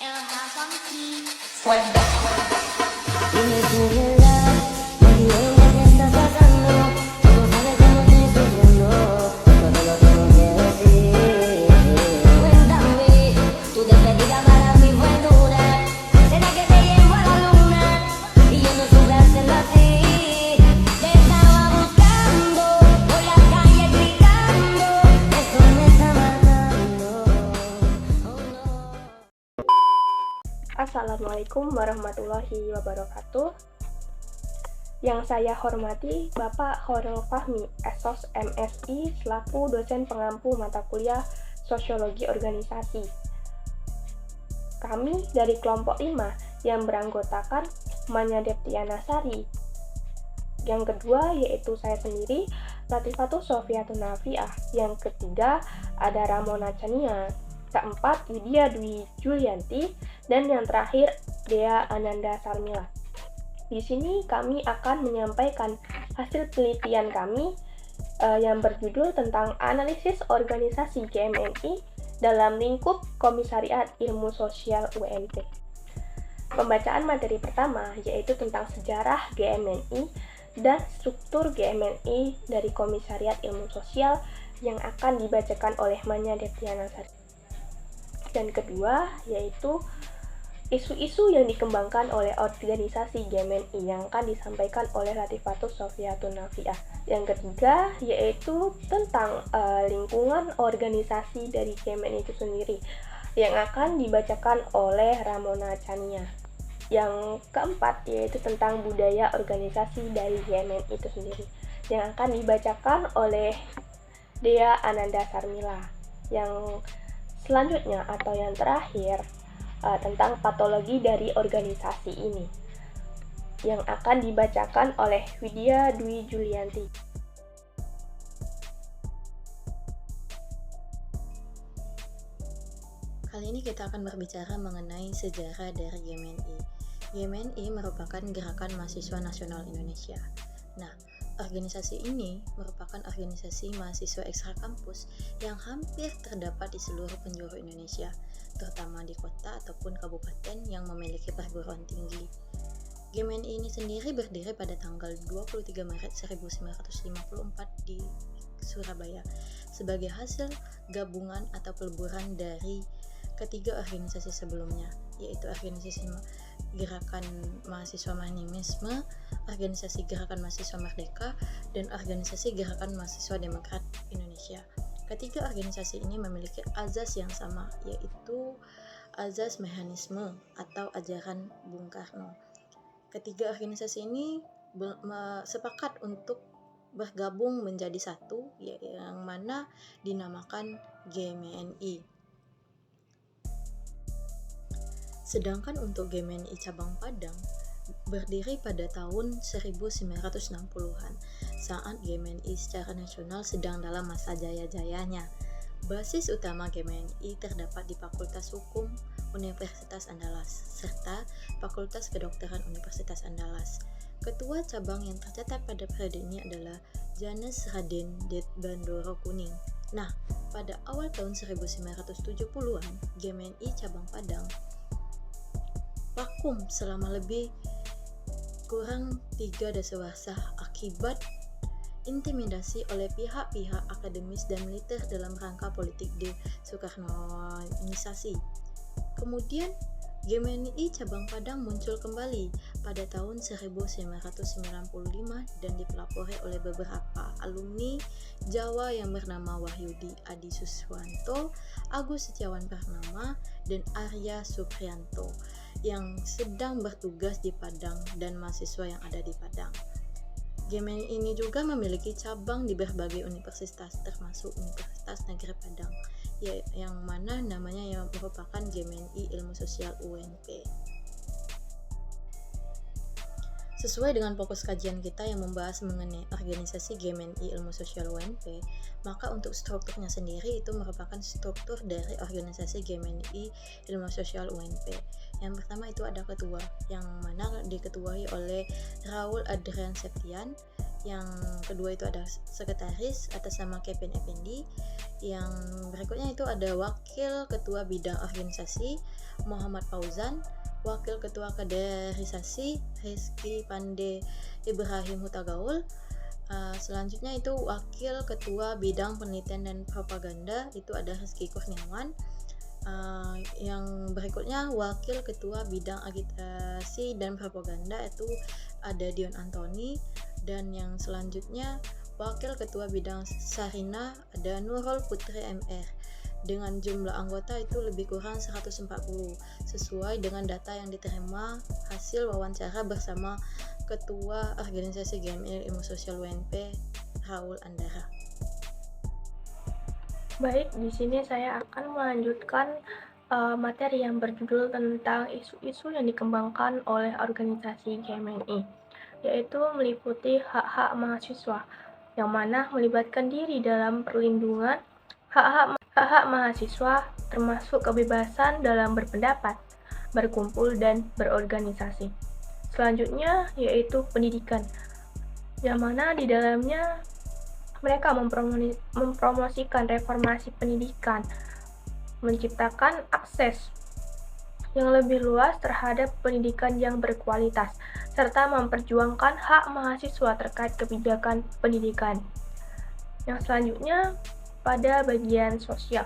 Dime tu verdad, me diré lo que estás pasando. Tú sabes cómo estoy sufriendo, todo lo tengo que decir. Cuéntame, tu despedida para mí fue dura. ¿Será que te llevo a la luna? Y yo no supe hacerlo así. Te estaba buscando, por la calle gritando. Esto me está matando. Oh no. Assalamualaikum warahmatullahi wabarakatuh. Yang saya hormati Bapak Khairul Fahmi, Esos MSI, selaku dosen pengampu mata kuliah Sosiologi Organisasi. Kami dari kelompok 5 yang beranggotakan Manya Deptiana Sari. Yang kedua yaitu saya sendiri, Latifatul Sofiatun Nafiah. Yang ketiga ada Ramona Chania. Keempat, Widya Dwi Julianti, dan yang terakhir, Dea Ananda Sarmila. Di sini kami akan menyampaikan hasil penelitian kami yang berjudul tentang analisis organisasi GMNI dalam lingkup Komisariat Ilmu Sosial UNP. Pembacaan materi pertama yaitu tentang sejarah GMNI dan struktur GMNI dari Komisariat Ilmu Sosial yang akan dibacakan oleh Manya Deptiana Sari. Dan kedua, yaitu isu-isu yang dikembangkan oleh organisasi GMNI yang akan disampaikan oleh Latifatul Sofiatun Nafiah. Yang ketiga, yaitu tentang lingkungan organisasi dari GMNI itu sendiri yang akan dibacakan oleh Ramona Chania. Yang keempat, yaitu tentang budaya organisasi dari GMNI itu sendiri yang akan dibacakan oleh Dea Ananda Sarmila. Yang selanjutnya atau yang terakhir tentang patologi dari organisasi ini yang akan dibacakan oleh Widya Dwi Julianti. Kali ini kita akan berbicara mengenai sejarah dari GMNI. GMNI merupakan Gerakan Mahasiswa Nasional Indonesia. Nah, organisasi ini merupakan organisasi mahasiswa ekstra kampus yang hampir terdapat di seluruh penjuru Indonesia, terutama di kota ataupun kabupaten yang memiliki perguruan tinggi. GMNI ini sendiri berdiri pada tanggal 23 Maret 1954 di Surabaya sebagai hasil gabungan atau peleburan dari ketiga organisasi sebelumnya, yaitu organisasi Gerakan Mahasiswa Mahnimisme, Organisasi Gerakan Mahasiswa Merdeka, dan Organisasi Gerakan Mahasiswa Demokrat Indonesia. Ketiga organisasi ini memiliki azas yang sama, yaitu azas mekanisme atau ajaran Bung Karno. Ketiga organisasi ini sepakat untuk bergabung menjadi satu, yang mana dinamakan GMNI. Sedangkan untuk GMNI Cabang Padang berdiri pada tahun 1960-an saat GMNI secara nasional sedang dalam masa jaya-jayanya. Basis utama GMNI terdapat di Fakultas Hukum Universitas Andalas serta Fakultas Kedokteran Universitas Andalas. Ketua cabang yang tercatat pada periode ini adalah Janes Raden Det Bandoro Kuning. Nah, pada awal tahun 1970-an, GMNI Cabang Padang vakum selama lebih kurang 3 dasawarsa akibat intimidasi oleh pihak-pihak akademis dan militer dalam rangka politik desoekarnoisasi. Kemudian GMNI Cabang Padang muncul kembali pada tahun 1995 dan dipelopori oleh beberapa alumni Jawa yang bernama Wahyudi Adi Suswanto, Agus Setiawan Purnama, dan Arya Supriyanto yang sedang bertugas di Padang dan mahasiswa yang ada di Padang. GMNI ini juga memiliki cabang di berbagai universitas termasuk Universitas Negeri Padang yang mana namanya merupakan GMNI Ilmu Sosial UNP. Sesuai dengan fokus kajian kita yang membahas mengenai organisasi GMNI Ilmu Sosial UNP, maka untuk strukturnya sendiri itu merupakan struktur dari organisasi GMNI Ilmu Sosial UNP. Yang pertama itu ada ketua, yang mana diketuai oleh Raul Adrian Septian. Yang kedua itu ada sekretaris atas nama Kevin Effendi. Yang berikutnya itu ada wakil ketua bidang organisasi Muhammad Fauzan. Wakil Ketua Kaderisasi Rizky Pande Ibrahim Hutagaul. Selanjutnya itu Wakil Ketua Bidang Penelitian dan Propaganda, itu ada Rizky Kurniawan. Yang berikutnya Wakil Ketua Bidang Agitasi dan Propaganda, itu ada Dion Antoni. Dan yang selanjutnya Wakil Ketua Bidang Sarina ada Nurul Putri MR. Dengan jumlah anggota itu lebih kurang 140 sesuai dengan data yang diterima hasil wawancara bersama Ketua Organisasi GMI Ilmu Sosial UNP Raul Andara. Baik, di sini saya akan melanjutkan materi yang berjudul tentang isu-isu yang dikembangkan oleh organisasi GMNI, yaitu meliputi hak-hak mahasiswa, yang mana melibatkan diri dalam perlindungan hak-hak mahasiswa, termasuk kebebasan dalam berpendapat, berkumpul, dan berorganisasi. Selanjutnya yaitu pendidikan, yang mana di dalamnya mereka mempromosikan reformasi pendidikan, menciptakan akses yang lebih luas terhadap pendidikan yang berkualitas, serta memperjuangkan hak mahasiswa terkait kebijakan pendidikan. Yang selanjutnya pada bagian sosial.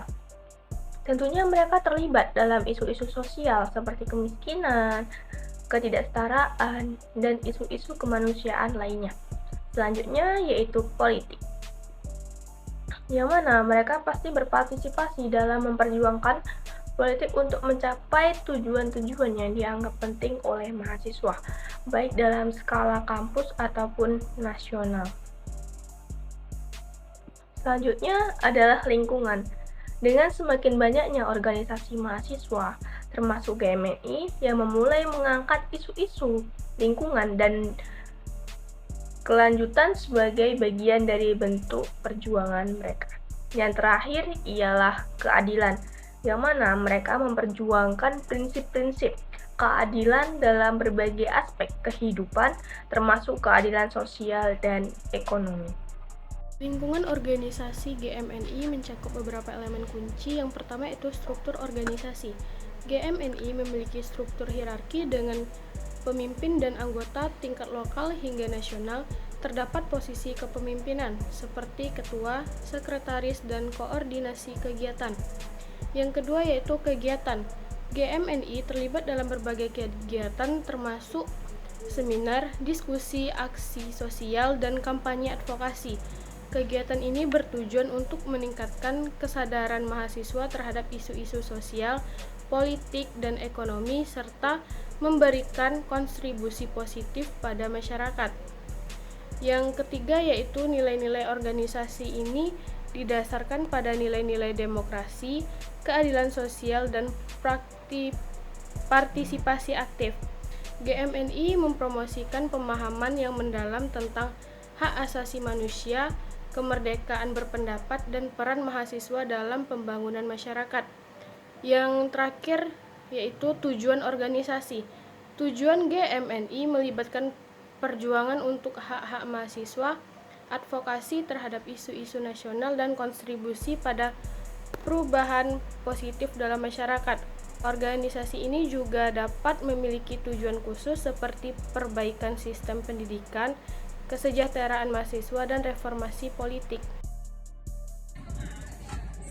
Tentunya mereka terlibat dalam isu-isu sosial seperti kemiskinan, ketidaksetaraan, dan isu-isu kemanusiaan lainnya. Selanjutnya yaitu politik, yang mana mereka pasti berpartisipasi dalam memperjuangkan politik untuk mencapai tujuan-tujuan yang dianggap penting oleh mahasiswa, baik dalam skala kampus ataupun nasional. Selanjutnya adalah lingkungan. Dengan semakin banyaknya organisasi mahasiswa, termasuk GMNI, yang memulai mengangkat isu-isu lingkungan dan kelanjutan sebagai bagian dari bentuk perjuangan mereka. Yang terakhir ialah keadilan, yang mana mereka memperjuangkan prinsip-prinsip keadilan dalam berbagai aspek kehidupan, termasuk keadilan sosial dan ekonomi. Lingkungan organisasi GMNI mencakup beberapa elemen kunci. Yang pertama itu struktur organisasi. GMNI memiliki struktur hierarki dengan pemimpin dan anggota tingkat lokal hingga nasional. Terdapat posisi kepemimpinan seperti ketua, sekretaris, dan koordinasi kegiatan. Yang kedua yaitu kegiatan. GMNI terlibat dalam berbagai kegiatan termasuk seminar, diskusi, aksi sosial, dan kampanye advokasi. Kegiatan ini bertujuan untuk meningkatkan kesadaran mahasiswa terhadap isu-isu sosial, politik, dan ekonomi, serta memberikan kontribusi positif pada masyarakat. Yang ketiga yaitu nilai-nilai organisasi ini didasarkan pada nilai-nilai demokrasi, keadilan sosial, dan partisipasi aktif. GMNI mempromosikan pemahaman yang mendalam tentang hak asasi manusia, kemerdekaan berpendapat, dan peran mahasiswa dalam pembangunan masyarakat. Yang terakhir yaitu tujuan organisasi. Tujuan GMNI melibatkan perjuangan untuk hak-hak mahasiswa, advokasi terhadap isu-isu nasional, dan kontribusi pada perubahan positif dalam masyarakat. Organisasi ini juga dapat memiliki tujuan khusus seperti perbaikan sistem pendidikan, kesejahteraan mahasiswa, dan reformasi politik.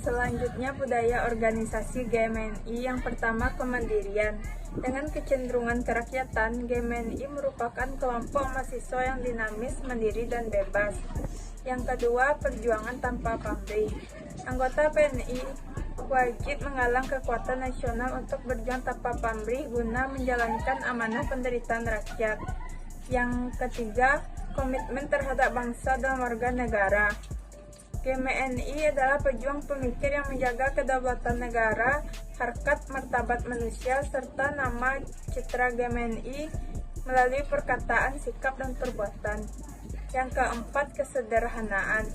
Selanjutnya budaya organisasi GMNI. Yang pertama kemandirian. Dengan kecenderungan kerakyatan, GMNI merupakan kelompok mahasiswa yang dinamis, mandiri, dan bebas. Yang kedua perjuangan tanpa pamrih. Anggota PNI wajib menggalang kekuatan nasional untuk berjuang tanpa pamrih guna menjalankan amanah penderitaan rakyat. Yang ketiga komitmen terhadap bangsa dan warga negara. GMNI adalah pejuang pemikir yang menjaga kedaulatan negara, harkat martabat manusia, serta nama citra GMNI melalui perkataan, sikap, dan perbuatan. Yang keempat, kesederhanaan.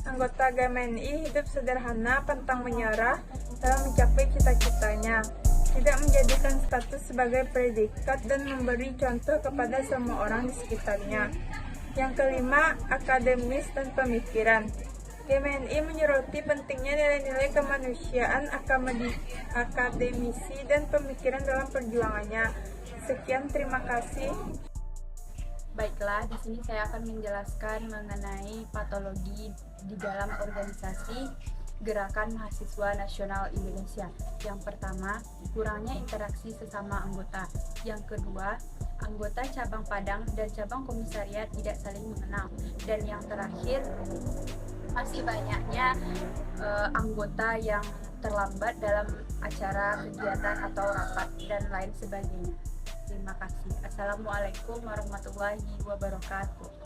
Anggota GMNI hidup sederhana, pantang menyerah dalam mencapai cita-citanya, tidak menjadikan status sebagai predikat, dan memberi contoh kepada semua orang di sekitarnya. Yang kelima, akademis dan pemikiran. GMNI menyoroti pentingnya nilai-nilai kemanusiaan, akademisi, dan pemikiran dalam perjuangannya. Sekian, terima kasih. Baiklah, di sini saya akan menjelaskan mengenai patologi di dalam organisasi Gerakan Mahasiswa Nasional Indonesia. Yang pertama, kurangnya interaksi sesama anggota. Yang kedua, anggota cabang Padang dan cabang komisariat tidak saling mengenal. Dan yang terakhir, masih banyaknya anggota yang terlambat dalam acara kegiatan atau rapat dan lain sebagainya. Terima kasih. Assalamualaikum warahmatullahi wabarakatuh.